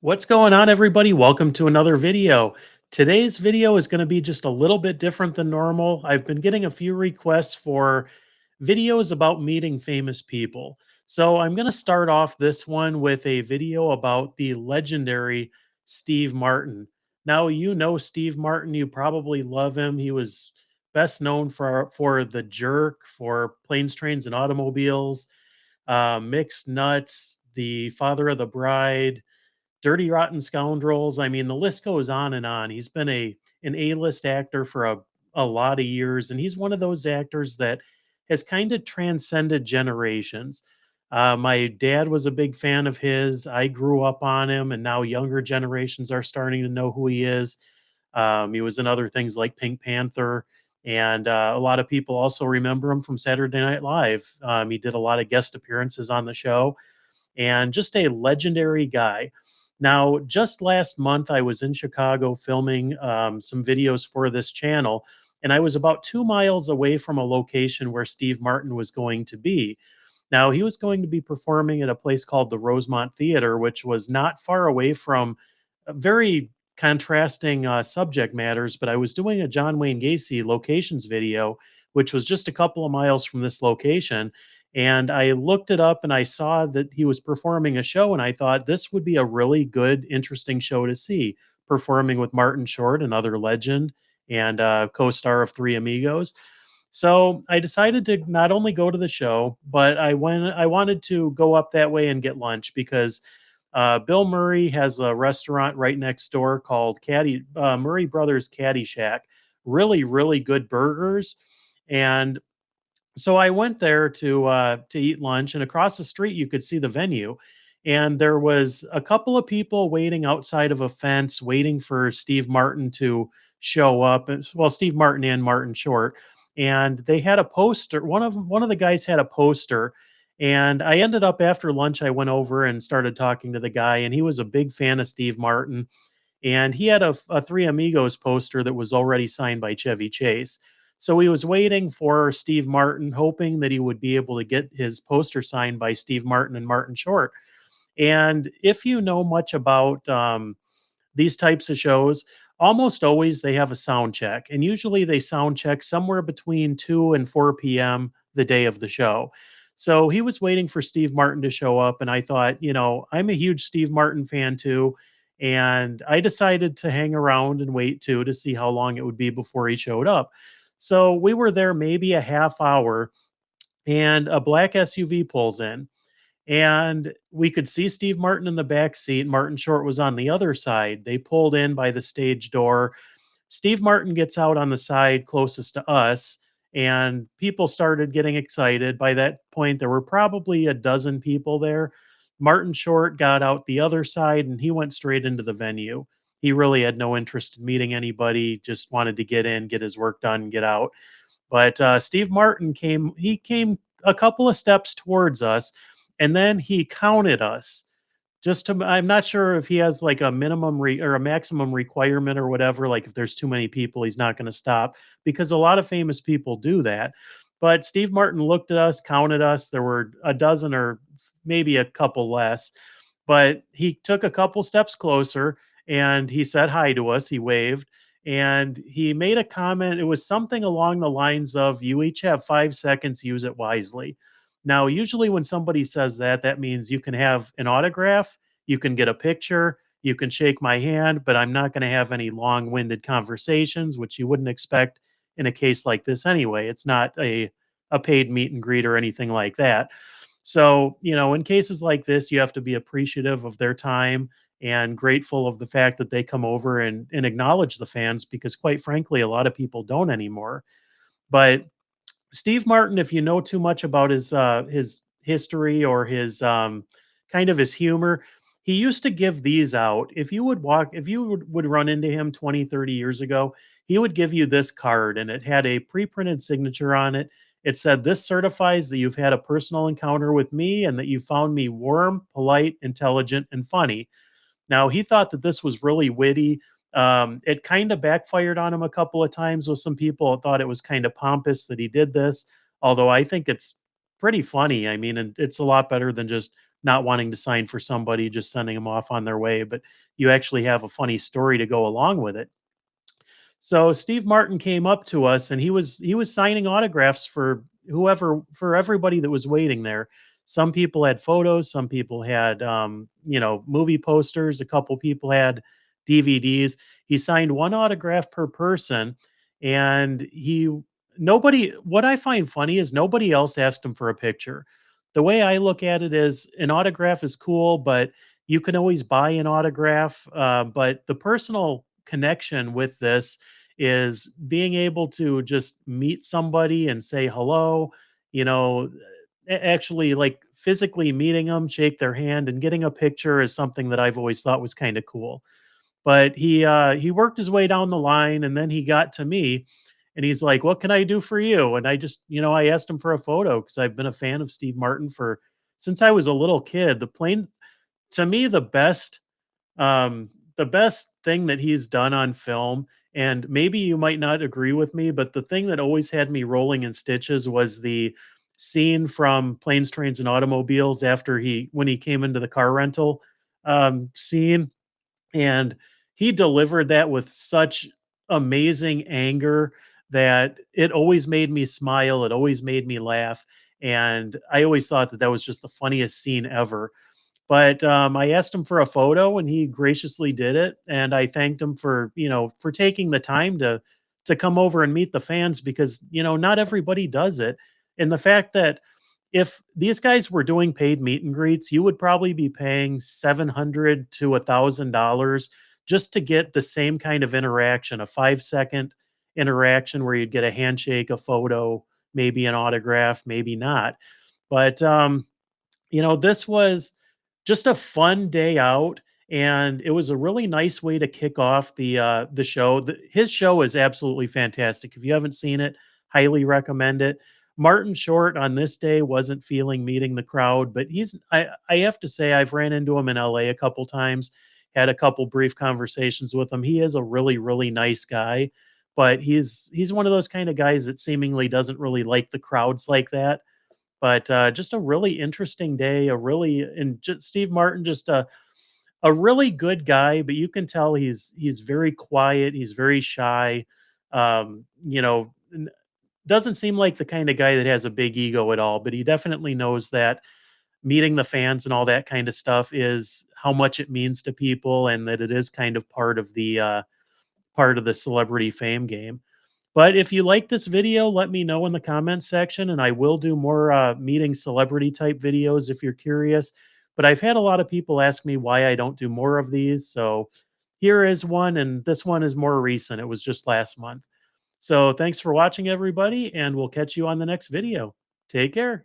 What's going on, everybody? Welcome to another video. Today's video is going to be just a little bit different than normal. I've been getting a few requests for videos about meeting famous people. So I'm going to start off this one with a video about the legendary Steve Martin. Now, you know Steve Martin, you probably love him. He was best known for The Jerk, for Planes, Trains, and Automobiles, Mixed Nuts, The Father of the Bride, Dirty Rotten Scoundrels. I mean, the list goes on and on. He's been an A-list actor for a lot of years, and he's one of those actors that has kind of transcended generations. My dad was a big fan of his. I grew up on him, and now younger generations are starting to know who he is. He was in other things like Pink Panther, and a lot of people also remember him from Saturday Night Live. He did a lot of guest appearances on the show, and just a legendary guy. Now, just last month, I was in Chicago filming some videos for this channel, and I was about 2 miles away from a location where Steve Martin was going to be. Now, he was going to be performing at a place called the Rosemont Theater, which was not far away from very contrasting subject matters, but I was doing a John Wayne Gacy locations video, which was just a couple of miles from this location. And I looked it up and I saw that he was performing a show, and I thought this would be a really good, interesting show to see, performing with Martin Short, another legend, and co-star of Three Amigos. So I decided to not only go to the show, but I wanted to go up that way and get lunch because Bill Murray has a restaurant right next door called Murray Brothers Caddy Shack. Really, really good burgers. And so I went there to eat lunch, and across the street you could see the venue, and there was a couple of people waiting outside of a fence, waiting for Steve Martin to show up. Well, Steve Martin and Martin Short, and they had a poster. One of the guys had a poster, and I ended up after lunch. I went over and started talking to the guy, and he was a big fan of Steve Martin, and he had a Three Amigos poster that was already signed by Chevy Chase. So he was waiting for Steve Martin, hoping that he would be able to get his poster signed by Steve Martin and Martin Short. And if you know much about these types of shows, almost always they have a sound check. And usually they sound check somewhere between 2 and 4 p.m. the day of the show. So he was waiting for Steve Martin to show up. And I thought, I'm a huge Steve Martin fan too. And I decided to hang around and wait too to see how long it would be before he showed up. So we were there maybe a half hour, and a black SUV pulls in, and we could see Steve Martin in the back seat. Martin Short was on the other side. They pulled in by the stage door. Steve Martin gets out on the side closest to us, and people started getting excited. By that point, there were probably a dozen people there. Martin Short got out the other side and he went straight into the venue. He really had no interest in meeting anybody, just wanted to get in, get his work done, and get out. But Steve Martin came a couple of steps towards us, and then he counted us. I'm not sure if he has like a or a maximum requirement or whatever. Like if there's too many people, he's not going to stop, because a lot of famous people do that. But Steve Martin looked at us, counted us. There were a dozen or maybe a couple less, but he took a couple steps closer and he said hi to us. He waved and he made a comment. It was something along the lines of, "You each have 5 seconds, use it wisely." Now, usually when somebody says that, that means you can have an autograph, you can get a picture, you can shake my hand, but I'm not going to have any long winded conversations, which you wouldn't expect in a case like this anyway. It's not a paid meet and greet or anything like that. So, in cases like this, you have to be appreciative of their time and grateful of the fact that they come over and acknowledge the fans, because quite frankly, a lot of people don't anymore. But Steve Martin, if you know too much about his history or his kind of his humor, he used to give these out. If you would run into him 20, 30 years ago, he would give you this card, and it had a pre-printed signature on it. It said, "This certifies that you've had a personal encounter with me and that you found me warm, polite, intelligent, and funny." Now, he thought that this was really witty. It kind of backfired on him a couple of times with some people thought it was kind of pompous that he did this, although I think it's pretty funny. I mean, and it's a lot better than just not wanting to sign for somebody, just sending them off on their way, but you actually have a funny story to go along with it. So Steve Martin came up to us and he was signing autographs for whoever for everybody that was waiting there. Some people had photos, some people had movie posters, a couple people had DVDs. He signed one autograph per person and he nobody what I find funny is nobody else asked him for a picture. The way I look at it is an autograph is cool, but you can always buy an autograph. But the personal connection with this is being able to just meet somebody and say hello, you know, actually like physically meeting them, shake their hand and getting a picture is something that I've always thought was kind of cool. But he worked his way down the line and then he got to me and he's like, "What can I do for you?" And I just, I asked him for a photo because I've been a fan of Steve Martin for since I was a little kid. The plane to me the best thing that he's done on film, and maybe you might not agree with me, but the thing that always had me rolling in stitches was the scene from Planes, Trains, and Automobiles after he when he came into the car rental scene, and he delivered that with such amazing anger that it always made me smile. It always made me laugh, and I always thought that that was just the funniest scene ever. But, I asked him for a photo and he graciously did it, and I thanked him for, for taking the time to come over and meet the fans because, not everybody does it. And the fact that if these guys were doing paid meet and greets, you would probably be paying 700 to $1,000 just to get the same kind of interaction, a 5-second interaction where you'd get a handshake, a photo, maybe an autograph, maybe not. But, this was just a fun day out, and it was a really nice way to kick off the show. His show is absolutely fantastic. If you haven't seen it, highly recommend it. Martin Short on this day wasn't feeling meeting the crowd, but I have to say I've ran into him in LA a couple times, had a couple brief conversations with him. He is a really, really nice guy, but he's one of those kind of guys that seemingly doesn't really like the crowds like that. But, just a really interesting day, a really and just Steve Martin, just a really good guy, but you can tell he's very quiet, he's very shy, doesn't seem like the kind of guy that has a big ego at all, but he definitely knows that meeting the fans and all that kind of stuff is how much it means to people and that it is kind of part of the celebrity fame game. But if you like this video, let me know in the comments section, and I will do more meeting celebrity type videos if you're curious. But I've had a lot of people ask me why I don't do more of these. So here is one, and this one is more recent. It was just last month. So thanks for watching, everybody, and we'll catch you on the next video. Take care.